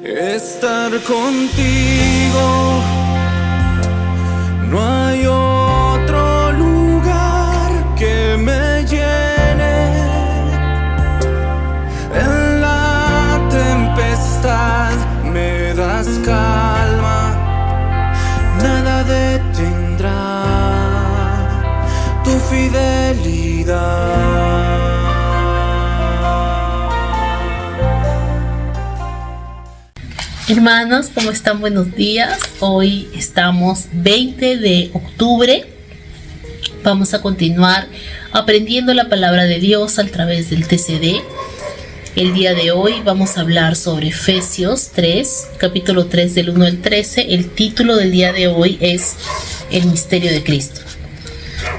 estar contigo. No hay otro lugar que me llene. En la tempestad me das calma, nada detendrá tu fidelidad. Hermanos, ¿cómo están? Buenos días. Hoy estamos 20 de octubre. Vamos a continuar aprendiendo la palabra de Dios a través del TCD. El día de hoy vamos a hablar sobre Efesios 3, capítulo 3 del 1 al 13. El título del día de hoy es El misterio de Cristo.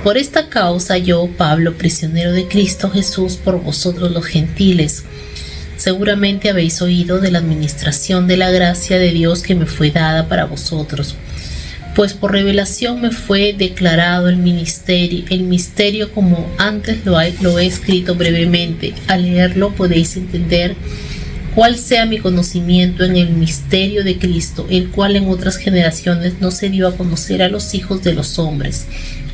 Por esta causa yo, Pablo, prisionero de Cristo Jesús, por vosotros los gentiles. Seguramente habéis oído de la administración de la gracia de Dios que me fue dada para vosotros, pues por revelación me fue declarado el misterio como antes lo he escrito brevemente. Al leerlo podéis entender cuál sea mi conocimiento en el misterio de Cristo, el cual en otras generaciones no se dio a conocer a los hijos de los hombres,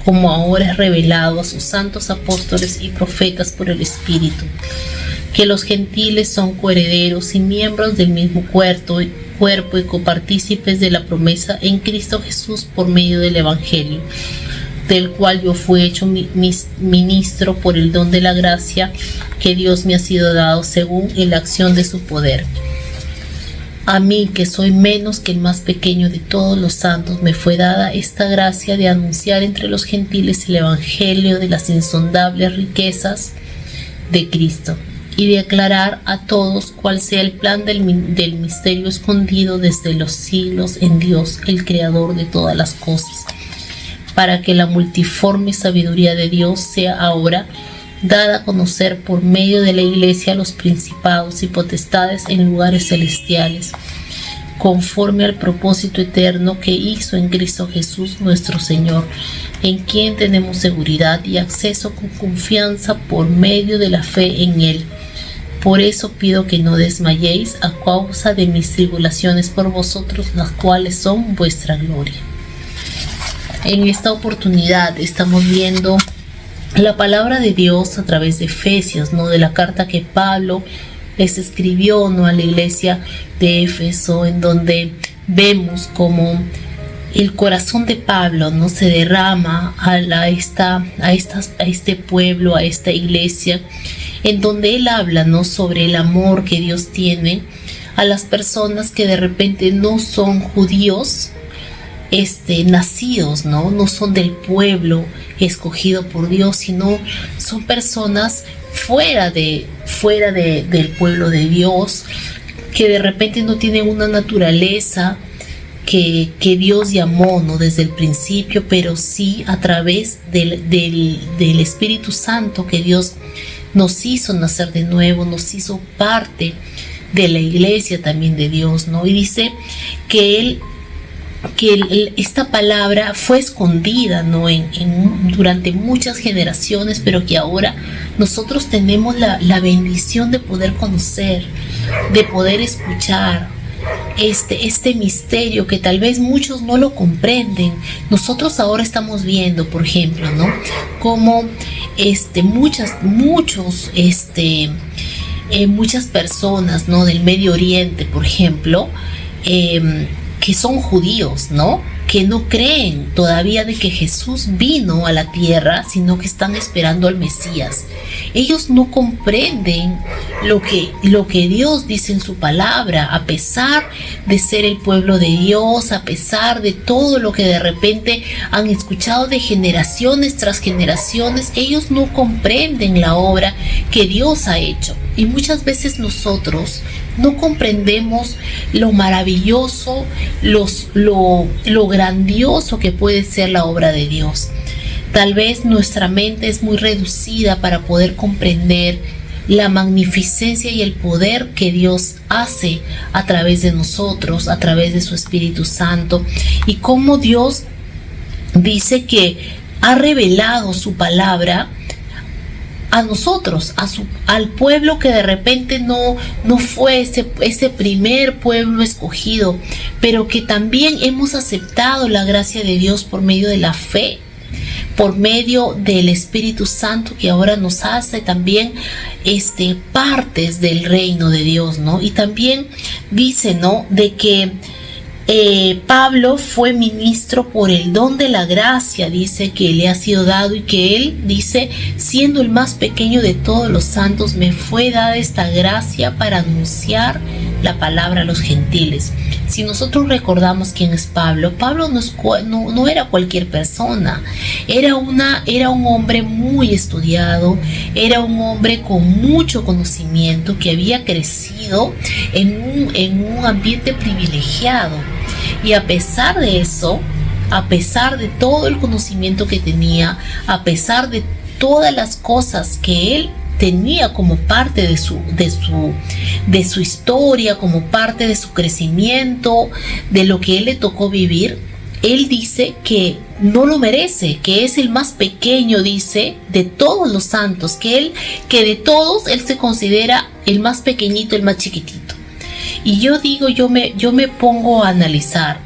como ahora es revelado a sus santos apóstoles y profetas por el Espíritu, que los gentiles son coherederos y miembros del mismo cuerpo y copartícipes de la promesa en Cristo Jesús por medio del Evangelio, del cual yo fui hecho ministro por el don de la gracia que Dios me ha sido dado según la acción de su poder. A mí, que soy menos que el más pequeño de todos los santos, me fue dada esta gracia de anunciar entre los gentiles el Evangelio de las insondables riquezas de Cristo, y de aclarar a todos cuál sea el plan del misterio escondido desde los siglos en Dios, el Creador de todas las cosas, para que la multiforme sabiduría de Dios sea ahora dada a conocer por medio de la Iglesia a los principados y potestades en lugares celestiales, conforme al propósito eterno que hizo en Cristo Jesús nuestro Señor, en quien tenemos seguridad y acceso con confianza por medio de la fe en Él. Por eso pido que no desmayéis a causa de mis tribulaciones por vosotros, las cuales son vuestra gloria. En esta oportunidad estamos viendo la palabra de Dios a través de Efesios, ¿no? De la carta que Pablo les escribió, ¿no? A la iglesia de Éfeso, en donde vemos como el corazón de Pablo, ¿no? Se derrama a este pueblo, a esta iglesia, en donde él habla, ¿no? Sobre el amor que Dios tiene a las personas que de repente no son judíos nacidos, no son del pueblo escogido por Dios, sino son personas fuera del pueblo de Dios, que de repente no tienen una naturaleza que Dios llamó, ¿no? Desde el principio, pero sí a través del Espíritu Santo que Dios nos hizo nacer de nuevo, nos hizo parte de la iglesia también de Dios, ¿no? Y dice que esta palabra fue escondida, ¿no? Durante muchas generaciones, pero que ahora nosotros tenemos la bendición de poder conocer, de poder escuchar este misterio que tal vez muchos no lo comprenden. Nosotros ahora estamos viendo, por ejemplo, ¿no? Como muchas personas, ¿no? Del Medio Oriente, por ejemplo, que son judíos, ¿no? Que no creen todavía de que Jesús vino a la tierra, sino que están esperando al Mesías. Ellos no comprenden lo que Dios dice en su palabra, a pesar de ser el pueblo de Dios, a pesar de todo lo que de repente han escuchado de generaciones tras generaciones. Ellos no comprenden la obra que Dios ha hecho. Y muchas veces nosotros no comprendemos lo maravilloso, lo grandioso que puede ser la obra de Dios. Tal vez nuestra mente es muy reducida para poder comprender la magnificencia y el poder que Dios hace a través de nosotros, a través de su Espíritu Santo, y cómo Dios dice que ha revelado su palabra a nosotros, al pueblo que de repente no fue ese primer pueblo escogido, pero que también hemos aceptado la gracia de Dios por medio de la fe, por medio del Espíritu Santo, que ahora nos hace también partes del reino de Dios, ¿no? Y también dice, ¿no?, de que Pablo fue ministro por el don de la gracia, dice, que le ha sido dado, y que él, dice, siendo el más pequeño de todos los santos, me fue dada esta gracia para anunciar la palabra a los gentiles. Si nosotros recordamos quién es Pablo, Pablo no era cualquier persona, era un hombre muy estudiado, era un hombre con mucho conocimiento, que había crecido en un ambiente privilegiado. Y a pesar de eso, a pesar de todo el conocimiento que tenía, a pesar de todas las cosas que él tenía como parte de su historia, como parte de su crecimiento, de lo que él le tocó vivir, él dice que no lo merece, que es el más pequeño, dice, de todos los santos, que de todos él se considera el más pequeñito, el más chiquitito. Y yo digo, yo me pongo a analizar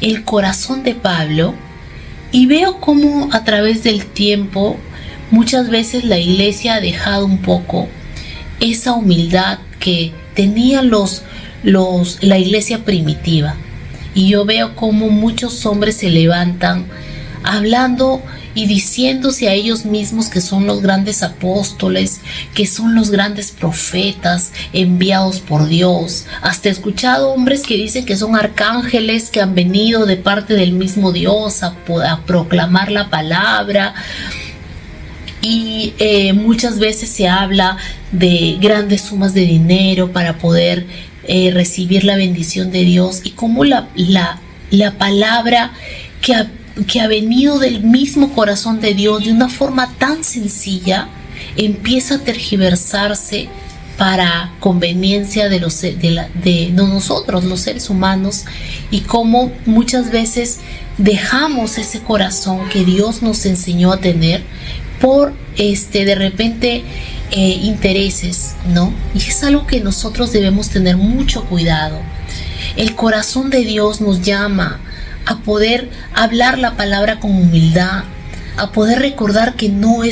el corazón de Pablo y veo cómo a través del tiempo muchas veces la iglesia ha dejado un poco esa humildad que tenía la iglesia primitiva. Y yo veo cómo muchos hombres se levantan hablando y diciéndose a ellos mismos que son los grandes apóstoles, que son los grandes profetas enviados por Dios. Hasta he escuchado hombres que dicen que son arcángeles que han venido de parte del mismo Dios a proclamar la palabra. Y muchas veces se habla de grandes sumas de dinero para poder recibir la bendición de Dios, y cómo la palabra que ha venido del mismo corazón de Dios de una forma tan sencilla empieza a tergiversarse para conveniencia de nosotros, los seres humanos, y cómo muchas veces dejamos ese corazón que Dios nos enseñó a tener por de repente intereses, ¿no? Y es algo que nosotros debemos tener mucho cuidado. El corazón de Dios nos llama a poder hablar la palabra con humildad, a poder recordar que no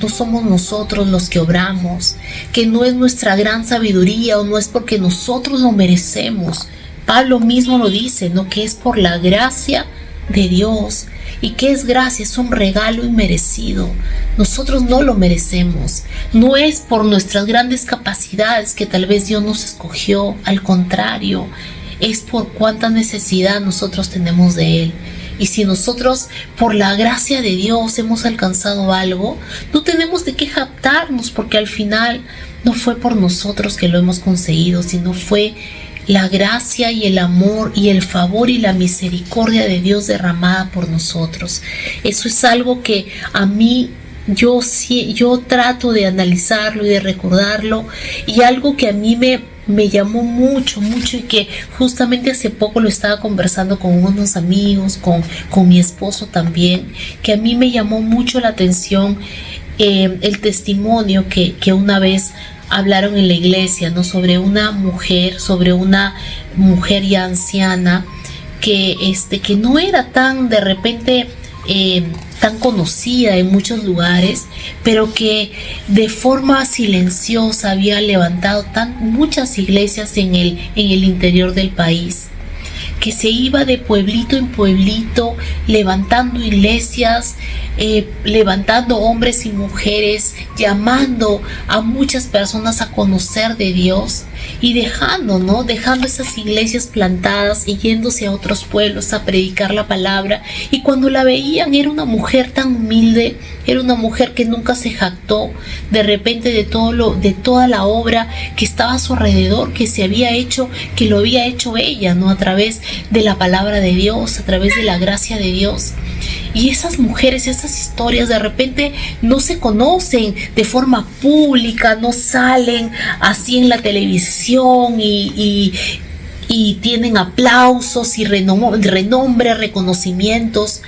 somos nosotros los que obramos, que no es nuestra gran sabiduría o no es porque nosotros lo merecemos. Pablo mismo lo dice, ¿no?, que es por la gracia de Dios. ¿Y qué es gracia? Es un regalo inmerecido. Nosotros no lo merecemos. No es por nuestras grandes capacidades que tal vez Dios nos escogió. Al contrario, es por cuánta necesidad nosotros tenemos de Él. Y si nosotros, por la gracia de Dios, hemos alcanzado algo, no tenemos de qué jactarnos, porque al final no fue por nosotros que lo hemos conseguido, sino fue la gracia y el amor y el favor y la misericordia de Dios derramada por nosotros. Eso es algo que a mí yo trato de analizarlo y de recordarlo, y algo que a mí me llamó mucho y que justamente hace poco lo estaba conversando con unos amigos, con mi esposo también, que a mí me llamó mucho la atención el testimonio que una vez hablaron en la iglesia, ¿no?, sobre una mujer ya anciana que no era tan de repente tan conocida en muchos lugares, pero que de forma silenciosa había levantado muchas iglesias en el interior del país, que se iba de pueblito en pueblito levantando iglesias, levantando hombres y mujeres, llamando a muchas personas a conocer de Dios, y dejando esas iglesias plantadas y yéndose a otros pueblos a predicar la palabra. Y cuando la veían, era una mujer tan humilde, era una mujer que nunca se jactó de repente de toda la obra que estaba a su alrededor, que lo había hecho ella, ¿no?, a través de la palabra de Dios, a través de la gracia de Dios. Y esas mujeres, esas historias de repente no se conocen de forma pública, no salen así en la televisión y tienen aplausos y renombre, reconocimientos,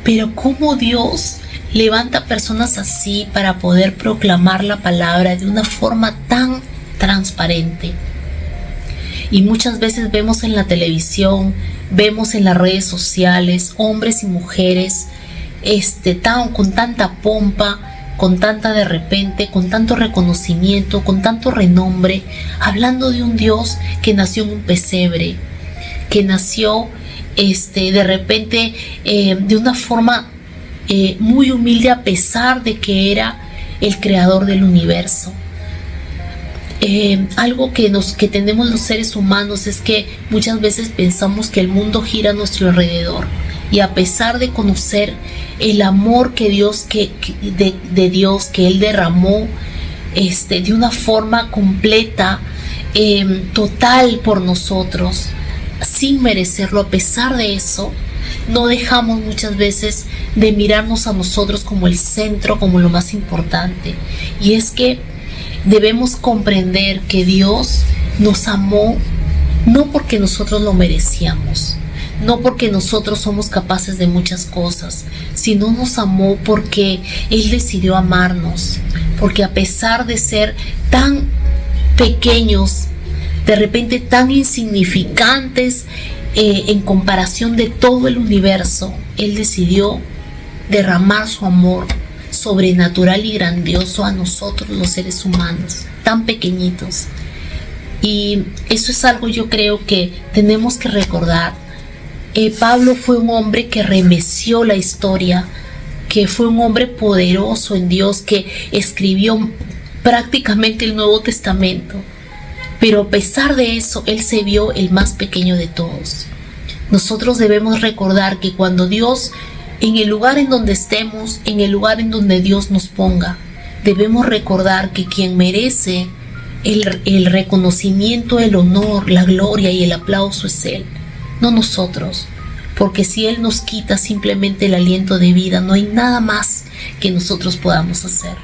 pero cómo Dios levanta personas así para poder proclamar la palabra de una forma tan transparente. Y muchas veces vemos en la televisión, vemos en las redes sociales, hombres y mujeres con tanta pompa, con tanta de repente, con tanto reconocimiento, con tanto renombre, hablando de un Dios que nació en un pesebre, que nació de repente de una forma muy humilde, a pesar de que era el creador del universo. Algo que tenemos los seres humanos es que muchas veces pensamos que el mundo gira a nuestro alrededor, y a pesar de conocer el amor que Dios de Dios que Él derramó de una forma completa, total por nosotros, sin merecerlo, a pesar de eso, no dejamos muchas veces de mirarnos a nosotros como el centro, como lo más importante. Y es que debemos comprender que Dios nos amó no porque nosotros lo merecíamos, no porque nosotros somos capaces de muchas cosas, sino nos amó porque Él decidió amarnos, porque a pesar de ser tan pequeños, de repente tan insignificantes en comparación de todo el universo, Él decidió derramar su amor sobrenatural y grandioso a nosotros, los seres humanos, tan pequeñitos. Y eso es algo, yo creo, que tenemos que recordar. Pablo fue un hombre que remeció la historia, que fue un hombre poderoso en Dios, que escribió prácticamente el Nuevo Testamento, pero a pesar de eso, él se vio el más pequeño de todos. Nosotros debemos recordar que cuando Dios, en el lugar en donde estemos, en el lugar en donde Dios nos ponga, debemos recordar que quien merece el reconocimiento, el honor, la gloria y el aplauso es Él, no nosotros. Porque si Él nos quita simplemente el aliento de vida, no hay nada más que nosotros podamos hacer.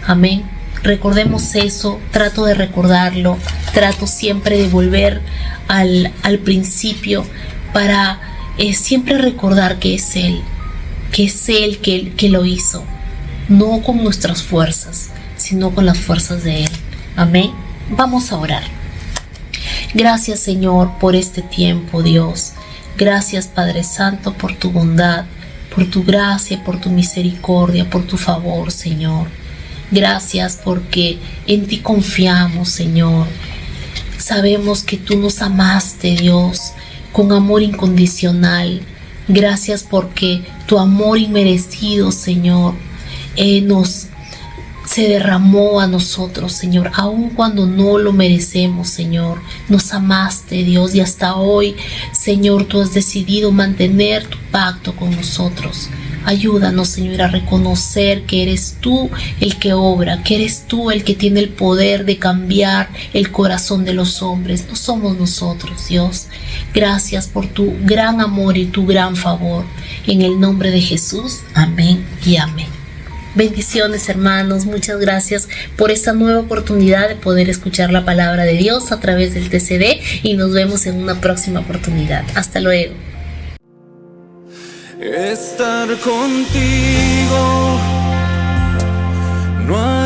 Amén. Recordemos eso, trato de recordarlo, trato siempre de volver al principio para siempre recordar que es Él que lo hizo, no con nuestras fuerzas, sino con las fuerzas de Él. Amén. Vamos a orar. Gracias, Señor, por este tiempo, Dios. Gracias, Padre Santo, por tu bondad, por tu gracia, por tu misericordia, por tu favor, Señor. Gracias porque en ti confiamos, Señor. Sabemos que tú nos amaste, Dios, con amor incondicional. Gracias porque tu amor inmerecido, Señor, se derramó a nosotros, Señor, aun cuando no lo merecemos, Señor. Nos amaste, Dios, y hasta hoy, Señor, tú has decidido mantener tu pacto con nosotros. Ayúdanos, Señor, a reconocer que eres tú el que obra, que eres tú el que tiene el poder de cambiar el corazón de los hombres. No somos nosotros, Dios. Gracias por tu gran amor y tu gran favor. En el nombre de Jesús, amén y amén. Bendiciones, hermanos, muchas gracias por esta nueva oportunidad de poder escuchar la palabra de Dios a través del TCD, y nos vemos en una próxima oportunidad. Hasta luego. Estar contigo no hay